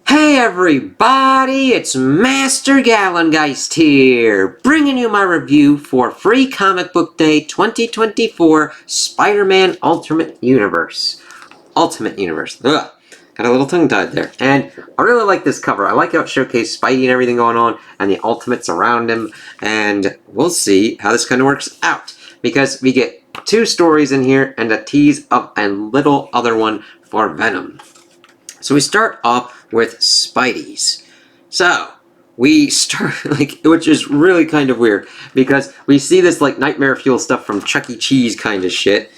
Hey everybody, it's Master Gallengeist here, bringing you my review for Free Comic Book Day 2024 Spider-Man Ultimate Universe. Ultimate Universe. Ugh. Got a little tongue-tied there. And I really like this cover. I like how it showcased Spidey and everything going on, and the Ultimates around him, and we'll see how this kind of works out. Because we get 2 stories in here, and a tease of a little other one for Venom. So we start off with Spidey's. So we start which is really kind of weird because we see this nightmare fuel stuff from Chuck E. Cheese kind of shit.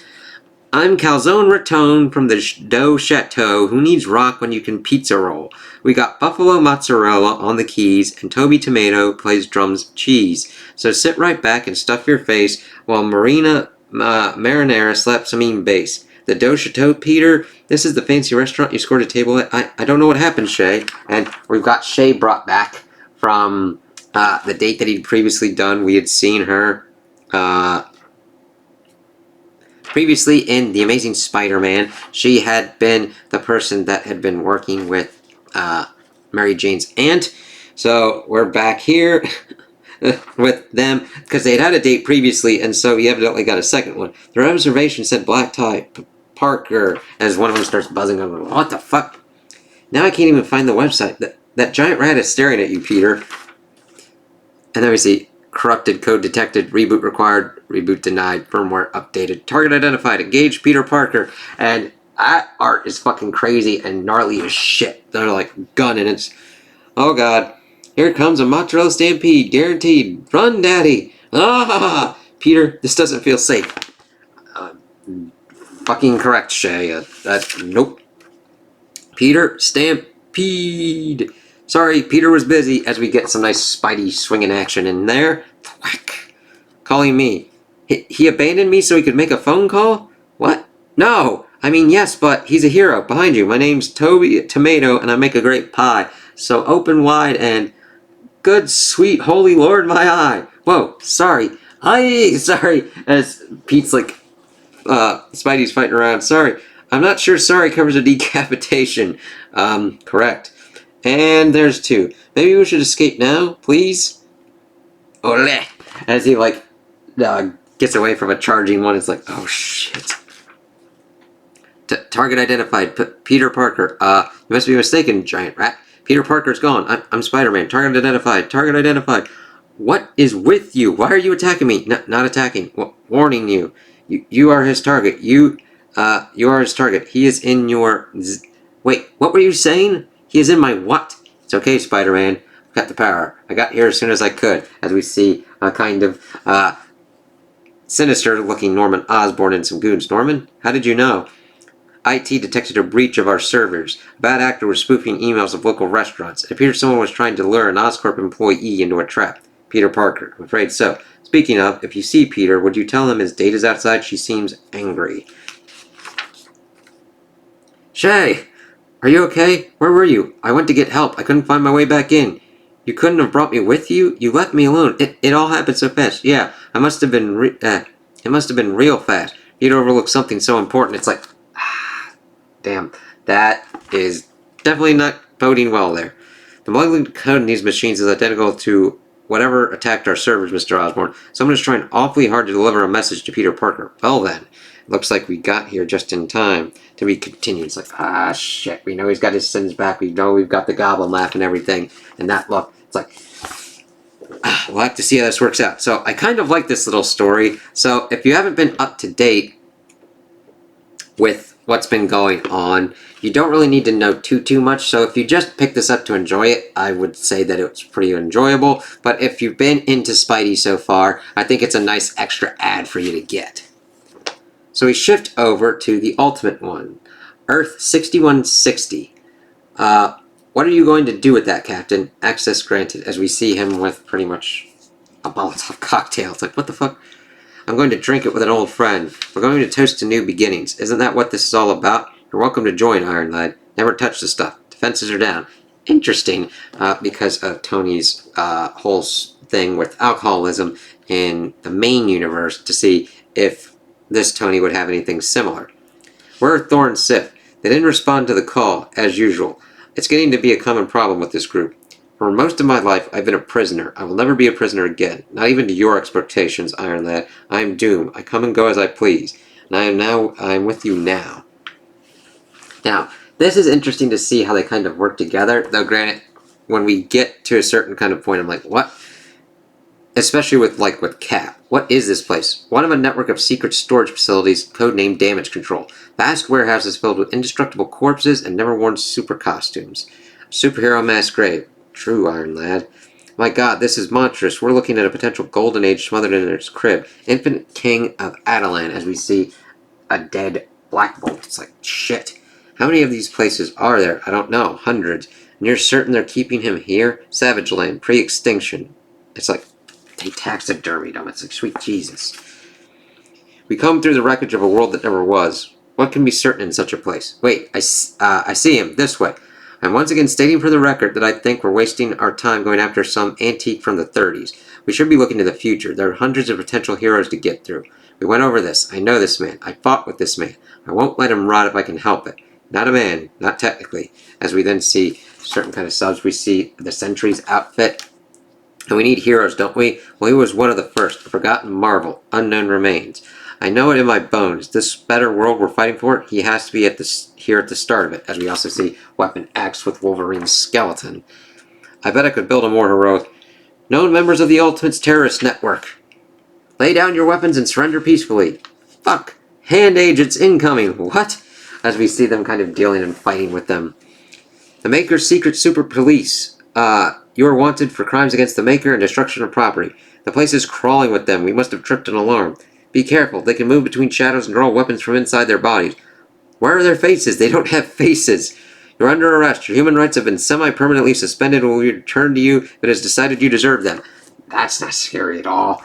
I'm Calzone Raton from the Dough Chateau. Who needs rock when you can pizza roll? We got Buffalo Mozzarella on the keys, and Toby Tomato plays drums cheese. So sit right back and stuff your face while Marina Marinara slaps a mean bass. The Dough Chateau, Peter. This is the fancy restaurant you scored a table at. I don't know what happened, Shay. And we've got Shay brought back from the date that he'd previously done. We had seen her previously in The Amazing Spider-Man. She had been the person that had been working with Mary Jane's aunt. So we're back here with them because they had a date previously, and so he evidently got a second one. The reservation said black tie Parker as one of them starts buzzing. I'm like, what the fuck? Now I can't even find the website. That giant rat is staring at you, Peter. And then we see corrupted, code detected, reboot required, reboot denied, firmware updated, target identified, engage Peter Parker. And that art is fucking crazy and gnarly as shit. They're like gunning. It's, oh god, here comes a mozzarella stampede, guaranteed. Run, daddy. Ah, Peter, this doesn't feel safe. Fucking correct, Shay. Nope. Peter, stampede. Sorry, Peter was busy as we get some nice Spidey swinging action in there. Thwack. Calling me. He abandoned me so he could make a phone call? What? No. I mean, yes, but he's a hero. Behind you. My name's Toby Tomato, and I make a great pie. So open wide and... Good, sweet, holy Lord, my eye. Whoa, sorry. Sorry. As Pete's Spidey's fighting around. Sorry. I'm not sure sorry covers a decapitation. Correct. And there's 2. Maybe we should escape now, please? Ole! As he, gets away from a charging one, it's like, oh, shit. Target identified. Peter Parker. You must be mistaken, giant rat. Peter Parker's gone. I'm Spider-Man. Target identified. Target identified. What is with you? Why are you attacking me? Not attacking. Warning you. You are his target. You are his target. He is in your... Wait, what were you saying? He is in my what? It's okay, Spider-Man. I've got the power. I got here as soon as I could. As we see a kind of sinister-looking Norman Osborn and some goons. Norman, how did you know? IT detected a breach of our servers. A bad actor was spoofing emails of local restaurants. It appears someone was trying to lure an Oscorp employee into a trap. Peter Parker. I'm afraid so. Speaking of, if you see Peter, would you tell him his date is outside? She seems angry. Shay! Are you okay? Where were you? I went to get help. I couldn't find my way back in. You couldn't have brought me with you? You left me alone. It all happened so fast. Yeah, it must have been real fast. You'd overlook something so important. It's like, damn, that is definitely not boding well there. The molecular code in these machines is identical to whatever attacked our servers, Mr. Osborn. Someone is trying awfully hard to deliver a message to Peter Parker. Well then, looks like we got here just in time. To be continued. It's like, shit, we know he's got his sins back. We know we've got the goblin laugh and everything. And that look, it's like, we'll have to see how this works out. So I kind of like this little story. So if you haven't been up to date with what's been going on, you don't really need to know too much. So if you just pick this up to enjoy it, I would say that it's pretty enjoyable. But if you've been into Spidey so far, I think it's a nice extra ad for you to get. So we shift over to the ultimate one, Earth 6160. What are you going to do with that, Captain? Access granted, as we see him with pretty much a Molotov cocktail. It's like, what the fuck? I'm going to drink it with an old friend. We're going to toast to new beginnings. Isn't that what this is all about? You're welcome to join, Iron Lad. Never touch the stuff. Defenses are down. Interesting, because of Tony's whole thing with alcoholism in the main universe, to see if this Tony would have anything similar. We're Thor and Sif. They didn't respond to the call, as usual. It's getting to be a common problem with this group. For most of my life, I've been a prisoner. I will never be a prisoner again. Not even to your expectations, Iron Lad. I am doomed. I come and go as I please. And I am with you now. Now, this is interesting to see how they kind of work together. Though, granted, when we get to a certain kind of point, I'm like, what? Especially with Cap. What is this place? One of a network of secret storage facilities, codenamed Damage Control. Vast warehouses filled with indestructible corpses and never-worn super costumes. Superhero masquerade. True, Iron Lad. My god, this is monstrous. We're looking at a potential golden age smothered in its crib. Infant King of Adelan, as we see a dead Black Bolt. It's like, shit. How many of these places are there? I don't know. Hundreds. And you're certain they're keeping him here? Savage Land, pre-extinction. It's like, they taxidermied him. It's like, sweet Jesus. We come through the wreckage of a world that never was. What can be certain in such a place? Wait, I see him. This way. I'm once again stating for the record that I think we're wasting our time going after some antique from the 30s. We should be looking to the future. There are hundreds of potential heroes to get through. We went over this. I know this man. I fought with this man. I won't let him rot if I can help it. Not a man. Not technically. As we then see certain kind of subs, we see the Sentry's outfit. And we need heroes, don't we? Well, he was one of the first. A forgotten marvel. Unknown remains. I know it in my bones. This better world we're fighting for, he has to be here at the start of it, as we also see Weapon X with Wolverine's skeleton. I bet I could build a more heroic. Known members of the Ultimates terrorist network. Lay down your weapons and surrender peacefully. Fuck. Hand agents incoming. What? As we see them kind of dealing and fighting with them. The Maker's secret super police. You are wanted for crimes against the Maker and destruction of property. The place is crawling with them. We must have tripped an alarm. Be careful. They can move between shadows and draw weapons from inside their bodies. Where are their faces? They don't have faces. You're under arrest. Your human rights have been semi-permanently suspended when we return to you if it has decided you deserve them. That's not scary at all.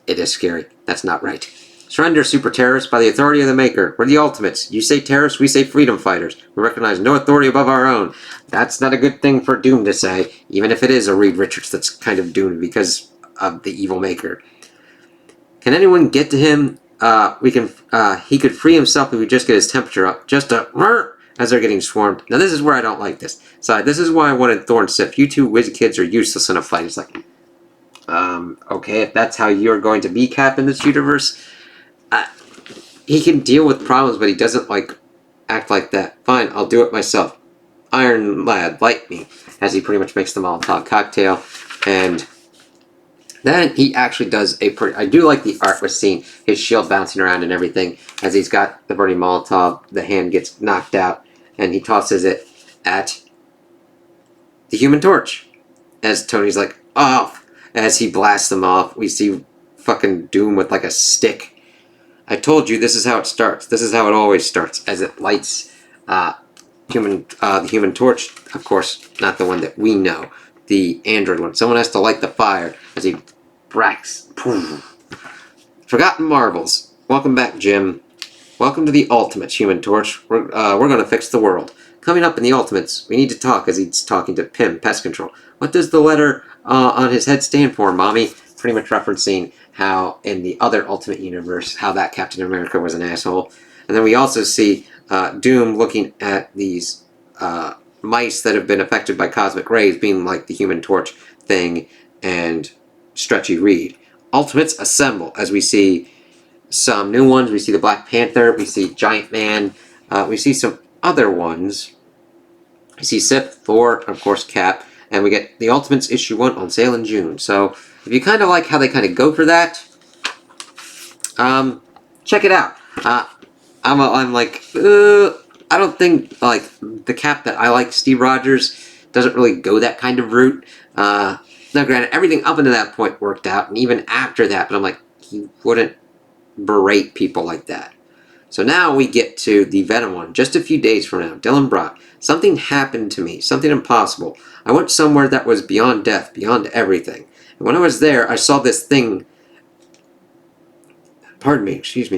It is scary. That's not right. Surrender, super terrorists, by the authority of the Maker. We're the Ultimates. You say terrorists, we say freedom fighters. We recognize no authority above our own. That's not a good thing for Doom to say, even if it is a Reed Richards that's kind of doomed because of the evil Maker. Can anyone get to him? He could free himself if we just get his temperature up. Just as they're getting swarmed. Now this is where I don't like this. So this is why I wanted Thorn Sif. You two whiz kids are useless in a fight. It's like, okay, if that's how you're going to be Cap in this universe, he can deal with problems, but he doesn't act like that. Fine, I'll do it myself. Iron Lad, light me. As he pretty much makes the Molotov cocktail, and then he actually does a pretty... I do like the art with seeing his shield bouncing around and everything. As he's got the burning Molotov, the hand gets knocked out, and he tosses it at the Human Torch. As Tony's like, off! As he blasts them off, we see fucking Doom with a stick. I told you this is how it starts. This is how it always starts. As it lights the Human Torch. Of course, not the one that we know. The android one. Someone has to light the fire as he bracks. Forgotten Marvels. Welcome back, Jim. Welcome to the Ultimates, Human Torch. We're going to fix the world. Coming up in the Ultimates, we need to talk as he's talking to Pym, Pest Control. What does the letter on his head stand for, Mommy? Pretty much referencing how in the other Ultimate Universe, how that Captain America was an asshole. And then we also see Doom looking at these mice that have been affected by cosmic rays, being like the Human Torch thing and Stretchy Reed. Ultimates assemble as we see some new ones. We see the Black Panther. We see Giant Man. We see some other ones. We see Sif, Thor, of course Cap, and we get the Ultimates issue 1 on sale in June. So if you kind of like how they kind of go for that, check it out. I'm like, I don't think the Cap that I like, Steve Rogers, doesn't really go that kind of route. Now, granted, everything up until that point worked out, and even after that, but I'm like, he wouldn't berate people like that. So now we get to the Venom one, just a few days from now. Dylan Brock. Something happened to me, something impossible. I went somewhere that was beyond death, beyond everything. And when I was there, I saw this thing,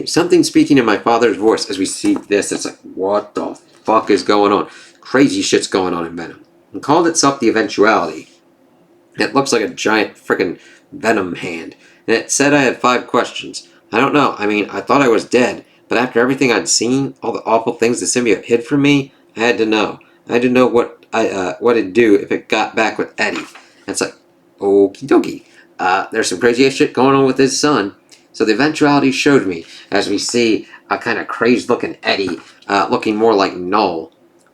something speaking in my father's voice. As we see this, it's like, what the fuck is going on? Crazy shit's going on in Venom. And called itself the Eventuality. It looks like a giant frickin' Venom hand. And it said I had 5 questions. I don't know. I mean, I thought I was dead. But after everything I'd seen, all the awful things the symbiote hid from me, I had to know. I didn't know what it'd do if it got back with Eddie. And it's like, okie dokie. There's some crazy ass shit going on with his son. So the eventuality showed me, as we see a kind of crazed looking Eddie, looking more like Null.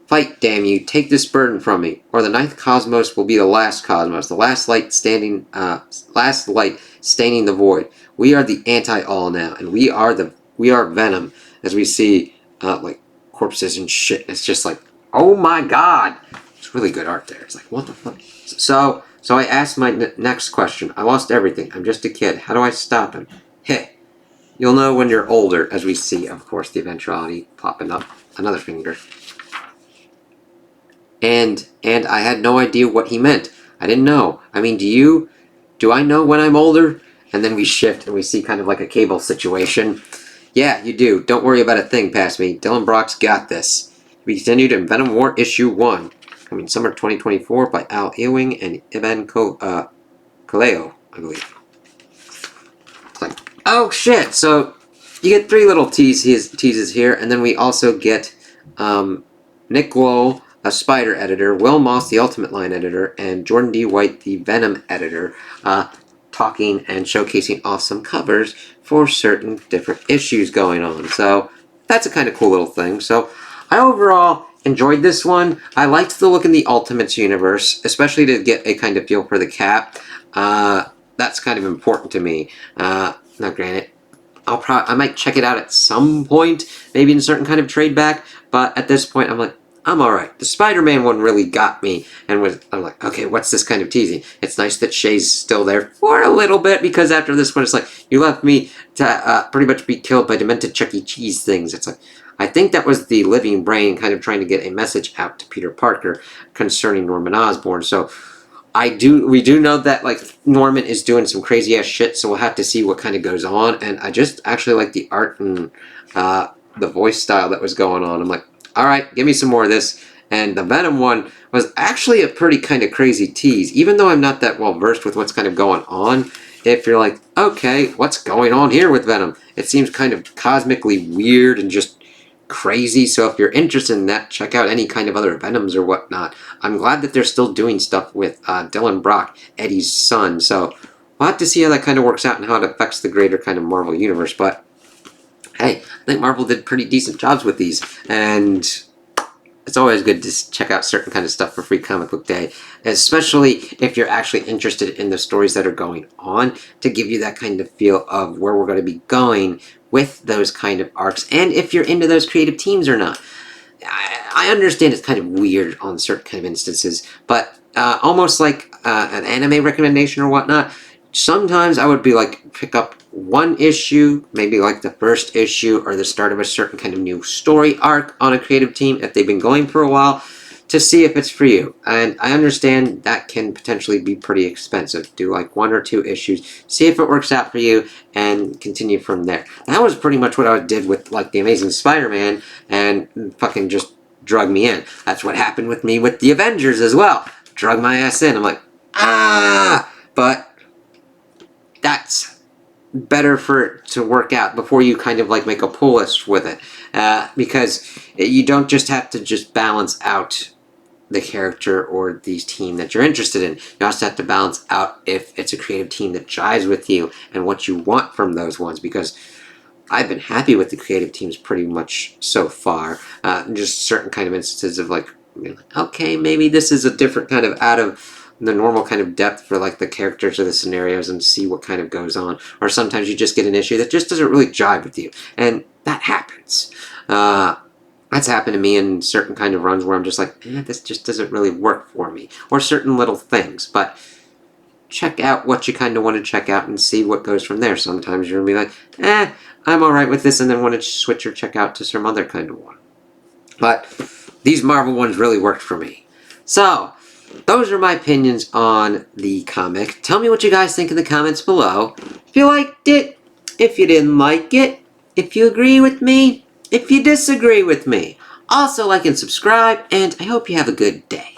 Fight, damn you! Take this burden from me, or the ninth cosmos will be the last cosmos, the last light staining the void. We are the anti-all now, and we are Venom. As we see, like corpses and shit. It's just like, oh my god! It's really good art there. It's like, what the fuck? So I asked my next question. I lost everything. I'm just a kid. How do I stop him? Hey, you'll know when you're older. As we see, of course, the eventuality popping up. Another finger. And I had no idea what he meant. I didn't know. I mean, do I know when I'm older? And then we shift and we see kind of like a cable situation. Yeah, you do. Don't worry about a thing past me. Dylan Brock's got this. We continued in Venom War Issue 1. Coming summer 2024 by Al Ewing and Ivan Kaleo, I believe. It's like, oh shit! So, you get 3 little teases here, and then we also get Nick Lowe, a Spider editor, Will Moss, the Ultimate Line editor, and Jordan D. White, the Venom editor, talking and showcasing off some covers for certain different issues going on. So that's a kind of cool little thing. So I overall enjoyed this one. I liked the look in the Ultimates universe, especially to get a kind of feel for the Cap. That's kind of important to me. Now, granted, I might check it out at some point, maybe in a certain kind of trade back, but at this point I'm like, I'm alright. The Spider-Man one really got me, and I'm like, okay, what's this kind of teasing? It's nice that Shay's still there for a little bit, because after this one, it's like, you left me to pretty much be killed by demented Chuck E. Cheese things. It's like, I think that was the living brain kind of trying to get a message out to Peter Parker concerning Norman Osborn. So we do know that like Norman is doing some crazy ass shit, so we'll have to see what kind of goes on. And I just actually like the art and the voice style that was going on. I'm like, all right, give me some more of this. And the Venom one was actually a pretty kind of crazy tease, even though I'm not that well versed with what's kind of going on. If you're like, okay, what's going on here with Venom? It seems kind of cosmically weird and just crazy. So if you're interested in that, check out any kind of other Venoms or whatnot. I'm glad that they're still doing stuff with Dylan Brock, Eddie's son. So we'll have to see how that kind of works out and how it affects the greater kind of Marvel universe. But hey, I think Marvel did pretty decent jobs with these, and it's always good to check out certain kind of stuff for Free Comic Book Day, especially if you're actually interested in the stories that are going on, to give you that kind of feel of where we're going to be going with those kind of arcs, and if you're into those creative teams or not. I understand it's kind of weird on certain kind of instances, but almost like an anime recommendation or whatnot, sometimes I would be like, pick up one issue, maybe like the first issue or the start of a certain kind of new story arc on a creative team if they've been going for a while, to see if it's for you. And I understand that can potentially be pretty expensive. Do like 1 or 2 issues, see if it works out for you, and continue from there. That was pretty much what I did with like the Amazing Spider-Man, and fucking just drug me in. That's what happened with me with the Avengers as well. Drug my ass in. I'm like, but that's better for it to work out before you kind of like make a pull list with it, because you don't just have to just balance out the character or the team that you're interested in. You also have to balance out if it's a creative team that jives with you and what you want from those ones, because I've been happy with the creative teams pretty much so far. Just certain kind of instances of like, okay, maybe this is a different kind of out of the normal kind of depth for like the characters or the scenarios, and see what kind of goes on. Or sometimes you just get an issue that just doesn't really jive with you, and that happens. That's happened to me in certain kind of runs where I'm just like, this just doesn't really work for me, or certain little things. But check out what you kind of want to check out and see what goes from there. Sometimes you're gonna be like, I'm alright with this, and then want to switch or check out to some other kind of one. But these Marvel ones really worked for me. So those are my opinions on the comic. Tell me what you guys think in the comments below. If you liked it, if you didn't like it, if you agree with me, if you disagree with me. Also like and subscribe, and I hope you have a good day.